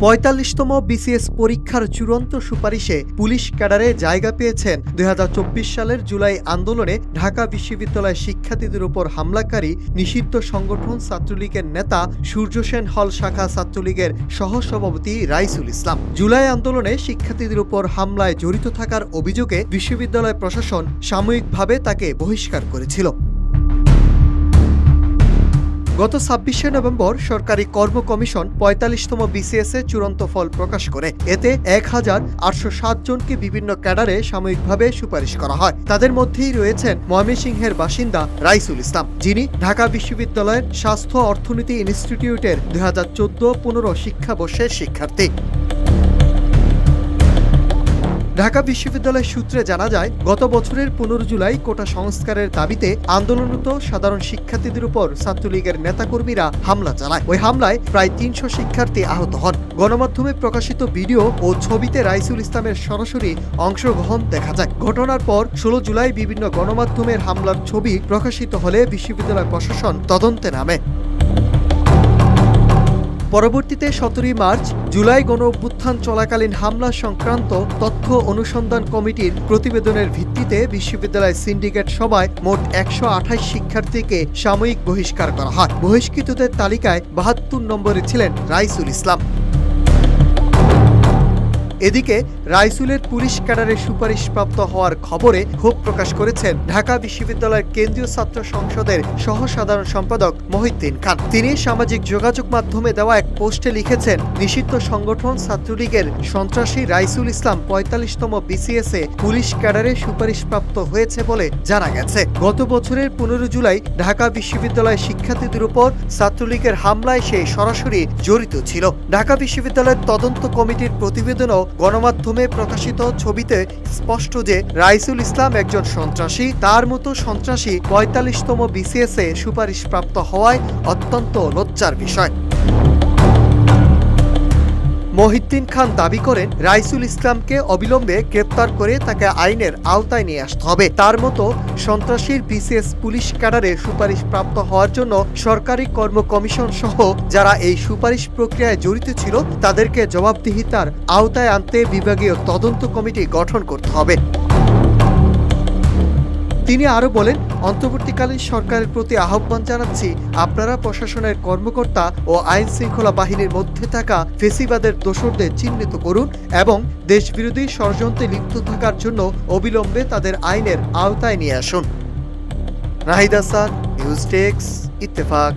৪৫তম BCS পরীক্ষার চূড়ান্ত সুপারিশে police ক্যাডারে জায়গা পেয়েছেন ২০২৪ সালের জুলাই আন্দোলনে ঢাকা বিশ্ববিদ্যালয় শিক্ষার্থীদের উপর হামলাকারী নিষিদ্ধ সংগঠন ছাত্রলীগের নেতা সূর্য সেন হল শাখা ছাত্রলীগের সহসভাপতি রাইসুল ইসলাম। জুলাই আন্দোলনে শিক্ষার্থীদের উপর হামলায় জড়িত থাকার অভিযোগে বিশ্ববিদ্যালয় প্রশাসন সাময়িকভাবে তাকে বহিষ্কার করেছিল। গত ২৬শে নভেম্বর সরকারি কর্ম কমিশন ৪৫তম বিসিএস-এ চূড়ান্ত ফল প্রকাশ করে। এতে ১,৮০৭ জনকে বিভিন্ন ক্যাডারে সাময়িকভাবে সুপারিশ করা হয়। তাদের মধ্যেই রয়েছেন ময়মনসিংহের বাসিন্দা রাইসুল ইসলাম, যিনি ঢাকা বিশ্ববিদ্যালয়ের স্বাস্থ্য অর্থনীতি ইনস্টিটিউটের ২০১৪-১৫ শিক্ষাবর্ষের শিক্ষার্থী। ঢাকা বিশ্ববিদ্যালয় সূত্রে জানা যায়, গত বছরের ১৫ জুলাই কোটা সংস্কারের দাবিতে আন্দোলনরত সাধারণ শিক্ষার্থীদের উপর ছাত্রলীগের নেতাকর্মীরা হামলা চালায়। ওই হামলায় প্রায় ৩০০ শিক্ষার্থী আহত হন। গণমাধ্যমে প্রকাশিত ভিডিও ও ছবিতে রাইসুল ইসলামের সরাসরি অংশগ্রহণ দেখা যায়। ঘটনার পর ১৬ জুলাই বিভিন্ন গণমাধ্যমের হামলার ছবি প্রকাশিত হলে বিশ্ববিদ্যালয় প্রশাসন তদন্তে নামে। পরবর্তীতে ১৭ মার্চ জুলাই গণ অভ্যুত্থান চলাকালীন হামলা সংক্রান্ত তথ্য অনুসন্ধান কমিটির প্রতিবেদনের ভিত্তিতে বিশ্ববিদ্যালয় সিন্ডিকেট সভায় মোট ১২৮ শিক্ষার্থীকে সাময়িক বহিষ্কার করা হয়। বহিষ্কৃতদের তালিকায় ৭২ নম্বরে ছিলেন রাইসুল ইসলাম। এদিকে রাইসুলের পুলিশ ক্যাডারে সুপারিশপ্রাপ্ত হওয়ার খবরে ক্ষোভ প্রকাশ করেছেন ঢাকা বিশ্ববিদ্যালয়ের কেন্দ্রীয় ছাত্র সংসদের সহসাধারণ সম্পাদক মহিউদ্দিন খান। তিনি সামাজিক যোগাযোগ মাধ্যমে দেওয়া এক পোস্টে লিখেছেন, নিষিদ্ধ সংগঠন ছাত্রলীগের সন্ত্রাসী রাইসুল ইসলাম ৪৫তম বিসিএস-এ পুলিশ ক্যাডারে সুপারিশপ্রাপ্ত হয়েছে বলে জানা গেছে। গত বছরের ১৫ জুলাই ঢাকা বিশ্ববিদ্যালয়ের শিক্ষার্থীদের উপর ছাত্রলীগের হামলায় সে সরাসরি জড়িত ছিল। ঢাকা বিশ্ববিদ্যালয়ের তদন্ত কমিটির প্রতিবেদনও গণমাধ্যমে প্রকাশিত ছবিতে স্পষ্ট যে রাইসুল ইসলাম একজন সন্ত্রাসী। তার মতো সন্ত্রাসী ৪৫তম বিসিএস-এ সুপারিশপ্রাপ্ত হওয়ায় অত্যন্ত লজ্জার বিষয়। মহিউদ্দিন খান দাবি করেন, রাইসুল ইসলামকে অবিলম্বে গ্রেপ্তার করে তাকে আইনের আওতায় নিয়ে আসতে হবে। তার মতো সন্ত্রাসীর বিসিএস পুলিশ ক্যাডারে সুপারিশপ্রাপ্ত হওয়ার জন্য সরকারি কর্ম কমিশন সহ যারা এই সুপারিশ প্রক্রিয়ায় জড়িত ছিল তাদেরকে জবাবদিহিতার আওতায় আনতে বিভাগীয় তদন্ত কমিটি গঠন করতে হবে। তিনি আরও বলেন, অন্তর্বর্তীকালীন সরকারের প্রতি আহ্বান জানাচ্ছি, আপনারা প্রশাসনের কর্মকর্তা ও আইন শৃঙ্খলা বাহিনীর মধ্যে থাকা ফেসিবাদের দোসরদের চিহ্নিত করুন এবং দেশবিরোধী ষড়যন্ত্রে লিপ্ত থাকার জন্য অবিলম্বে তাদের আইনের আওতায় নিয়ে আসুন। Nahid Hasan, news desk, Ittefaq.